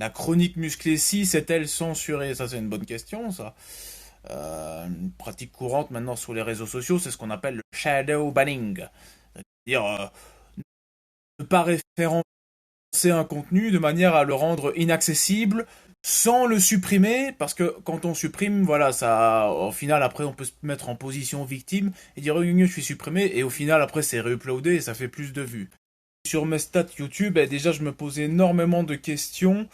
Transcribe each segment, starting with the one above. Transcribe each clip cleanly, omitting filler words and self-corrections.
La chronique musclée 6 est-elle censurée? Ça, c'est une bonne question, ça. Une pratique courante maintenant sur les réseaux sociaux, c'est ce qu'on appelle le shadow banning. C'est-à-dire ne pas référencer un contenu de manière à le rendre inaccessible sans le supprimer, parce que quand on supprime, voilà, ça, au final, après, on peut se mettre en position victime et dire, oh, je suis supprimé, et au final, après, c'est réuploadé et ça fait plus de vues. Sur mes stats YouTube, déjà je me pose énormément de questions.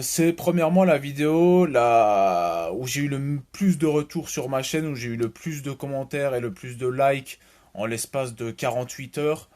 C'est premièrement la vidéo où j'ai eu le plus de retours sur ma chaîne, où j'ai eu le plus de commentaires et le plus de likes en l'espace de 48 heures.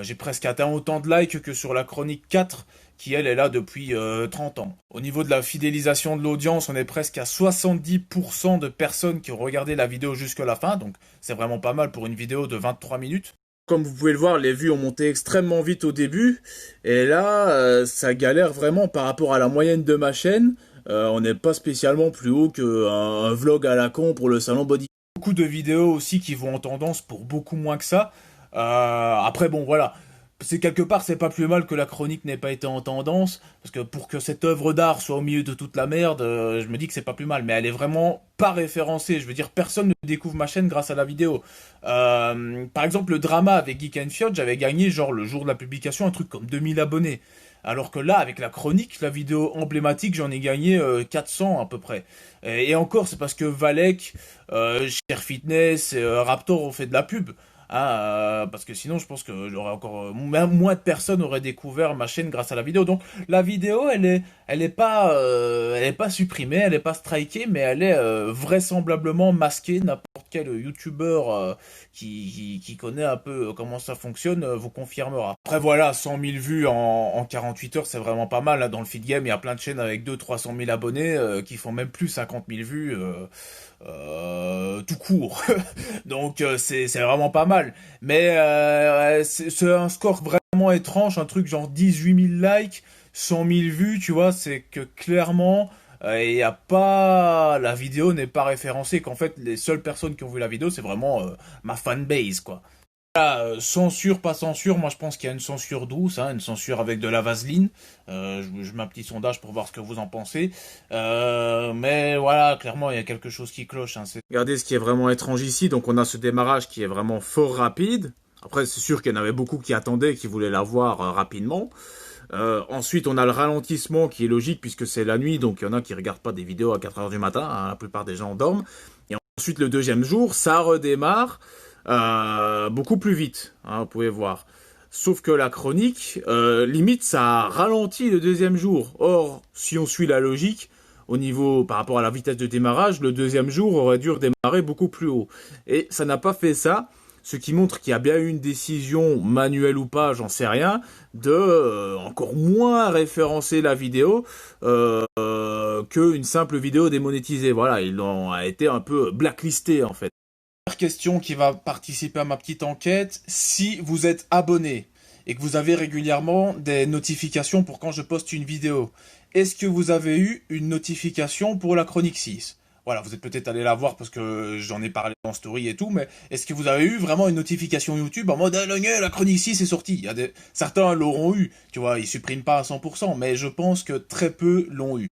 J'ai presque atteint autant de likes que sur la chronique 4, qui elle est là depuis 30 ans. Au niveau de la fidélisation de l'audience, on est presque à 70% de personnes qui ont regardé la vidéo jusqu'à la fin, donc c'est vraiment pas mal pour une vidéo de 23 minutes. Comme vous pouvez le voir, les vues ont monté extrêmement vite au début. Et là, ça galère vraiment par rapport à la moyenne de ma chaîne. On n'est pas spécialement plus haut qu'un vlog à la con pour le salon body. Beaucoup de vidéos aussi qui vont en tendance pour beaucoup moins que ça. Après, bon, voilà. C'est quelque part, c'est pas plus mal que la chronique n'ait pas été en tendance, parce que pour que cette œuvre d'art soit au milieu de toute la merde, je me dis que c'est pas plus mal, mais elle est vraiment pas référencée. Je veux dire, personne ne découvre ma chaîne grâce à la vidéo. Par exemple, le drama avec Geek and Fiot, j'avais gagné, genre, le jour de la publication, un truc comme 2000 abonnés. Alors que là, avec la chronique, la vidéo emblématique, j'en ai gagné 400 à peu près. Et encore, c'est parce que Valek, Cher Fitness et Raptor ont fait de la pub. Parce que sinon, je pense que j'aurais encore moins de personnes auraient découvert ma chaîne grâce à la vidéo. Donc, la vidéo, elle est pas supprimée, elle est pas strikée, mais elle est vraisemblablement masquée. N'importe quel YouTuber qui connaît un peu comment ça fonctionne vous confirmera. Après, voilà, 100 000 vues en 48 heures, c'est vraiment pas mal. Là, dans le feed game, il y a plein de chaînes avec 200-300 000 abonnés qui font même plus 50 000 vues. Tout court. Donc c'est vraiment pas mal. Mais c'est un score vraiment étrange, un truc genre 18 000 likes, 100 000 vues, tu vois, c'est que clairement, il y a pas... La vidéo n'est pas référencée, qu'en fait, les seules personnes qui ont vu la vidéo, c'est vraiment ma fanbase, quoi. Censure, pas censure, moi je pense qu'il y a une censure douce, hein, une censure avec de la vaseline. Je mets un petit sondage pour voir ce que vous en pensez. Mais voilà, clairement il y a quelque chose qui cloche. Hein. Regardez ce qui est vraiment étrange ici. Donc on a ce démarrage qui est vraiment fort rapide. Après c'est sûr qu'il y en avait beaucoup qui attendaient, qui voulaient la voir rapidement. Ensuite on a le ralentissement qui est logique puisque c'est la nuit. Donc il y en a qui regardent pas des vidéos à 4 heures du matin. Hein, la plupart des gens dorment. Et ensuite le deuxième jour, ça redémarre. Beaucoup plus vite, hein, vous pouvez voir. Sauf que la chronique, limite, ça ralentit le deuxième jour. Or, si on suit la logique, au niveau, par rapport à la vitesse de démarrage, le deuxième jour aurait dû redémarrer beaucoup plus haut. Et ça n'a pas fait ça, ce qui montre qu'il y a bien eu une décision, manuelle ou pas, j'en sais rien, de encore moins référencer la vidéo qu'une simple vidéo démonétisée. Voilà, ils ont été un peu blacklistés en fait. Question qui va participer à ma petite enquête, si vous êtes abonné et que vous avez régulièrement des notifications pour quand je poste une vidéo, est-ce que vous avez eu une notification pour la chronique 6? Voilà, vous êtes peut-être allé la voir parce que j'en ai parlé en story et tout, mais est-ce que vous avez eu vraiment une notification YouTube en mode la chronique 6 est sortie? Certains l'auront eu, tu vois, ils suppriment pas à 100%, mais je pense que très peu l'ont eu.